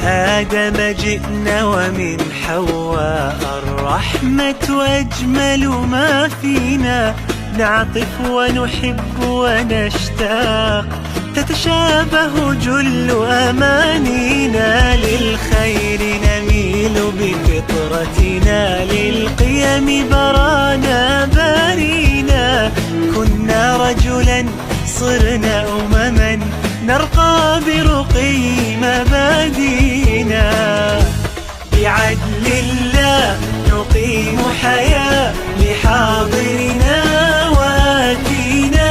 آدم جئنا ومن حواء الرحمة وأجمل ما فينا، نعطف ونحب ونشتاق، تتشابه جل أمانينا، للخير نميل بفطرتنا، للقيم برانا بارينا، كنا رجلا صرنا أمما، نرقى برقي مبادينا، بعدل الله نقيم حياة لحاضرنا وآتينا،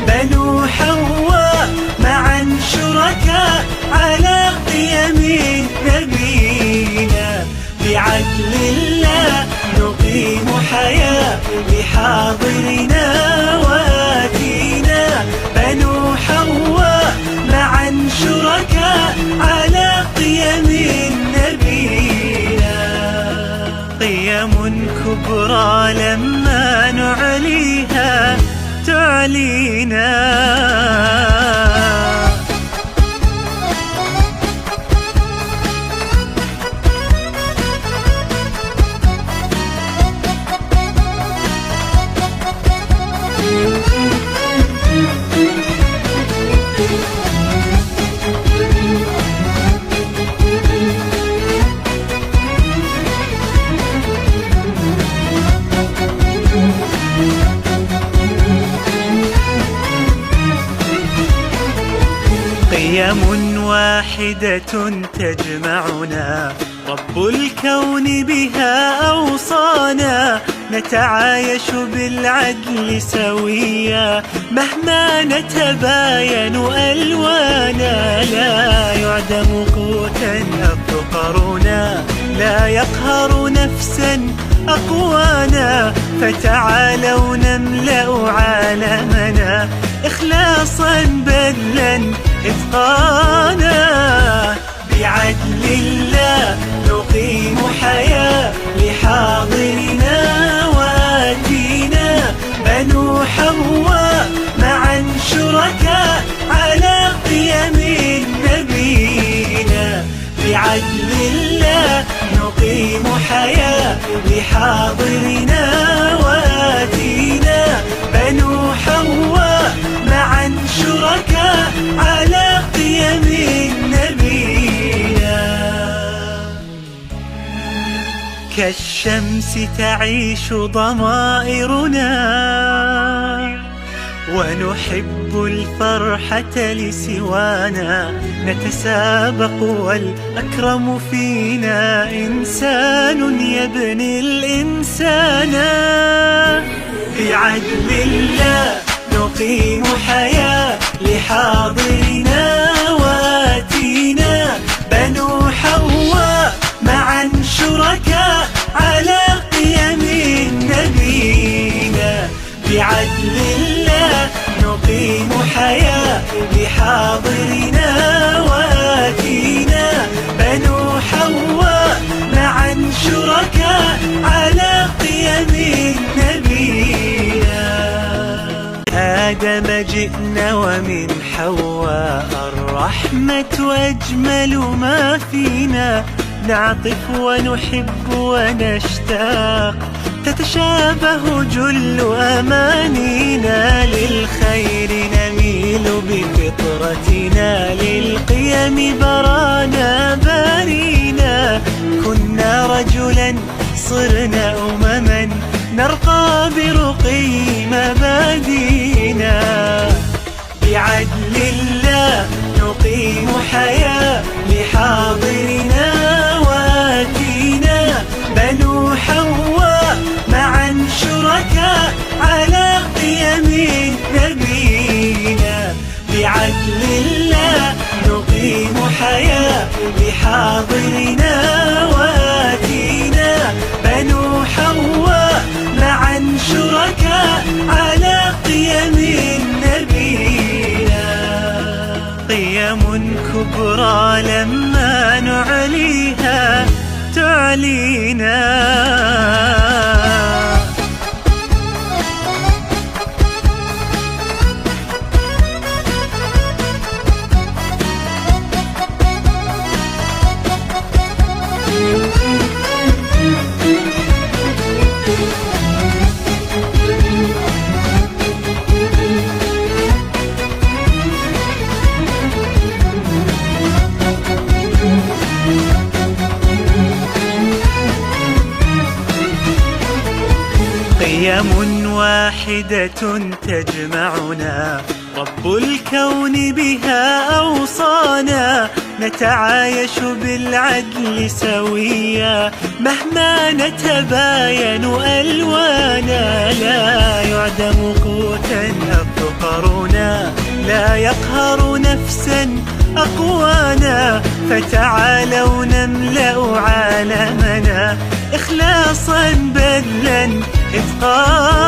بنو حواء معا شركاء على قيم نبينا، بعدل الله نقيم حياة لحاضرنا وآتينا، بنو حواء معا شركاء على قيم نبينا، قيم كبرى لما نعليها تعلينا. قيم واحدة تجمعنا، رب الكون بها أوصانا، نتعايش بالعدل سويا مهما نتباين ألوانا، لا يعدم قوتا أفقرنا، لا يقهر نفسا أقوانا، فتعالوا نملأ عالمنا إخلاصا بذلا إتقانا، بعدل الله نقيم حياة لحاضرنا وآتينا، بنو حواء معا شركاء على قيم نبينا، بعدل الله نقيم حياة لحاضرنا وآتينا، بنو حواء معا شركاء على قيم نبينا، كالشمس تعيش ضمائرنا، ونحب الفرحة لسوانا، نتسابق والأكرم فينا إنسان يبني الإنسان، بعدل الله نقيم حياة لحاضرنا وآتينا، بنو حواء معا شركاء على قيم نبينا، بعدل الله نقيم حياة لحاضرنا وآتينا، بنو حواء معا شركاء على قيم نبينا، آدم جئنا ومن حواء الرحمة وأجمل ما فينا، نعطف ونحب ونشتاق، تتشابه جل أمانينا، للخير نميل بفطرتنا، للقيم برانا بارينا، كنا رجلا صرنا أمما، نرقى برقي مبادينا، بعدل الله نقيم حياة لحاضرنا وآتينا، بنو حواء معا شركاء على قيم نبينا، بعدل الله نقيم حياة لحاضرنا وآتينا، بنو حواء معا شركاء على قيم نبينا، قيم كبرى لما نعليها تعلينا. قيم واحدة تجمعنا، رب الكون بها أوصانا، نتعايش بالعدل سويا مهما نتباين ألوانا، لا يعدم قوتا أفقرنا، لا يقهر نفسا أقوانا، فتعالوا نملأ عالمنا إخلاصا بذلا إتقانا.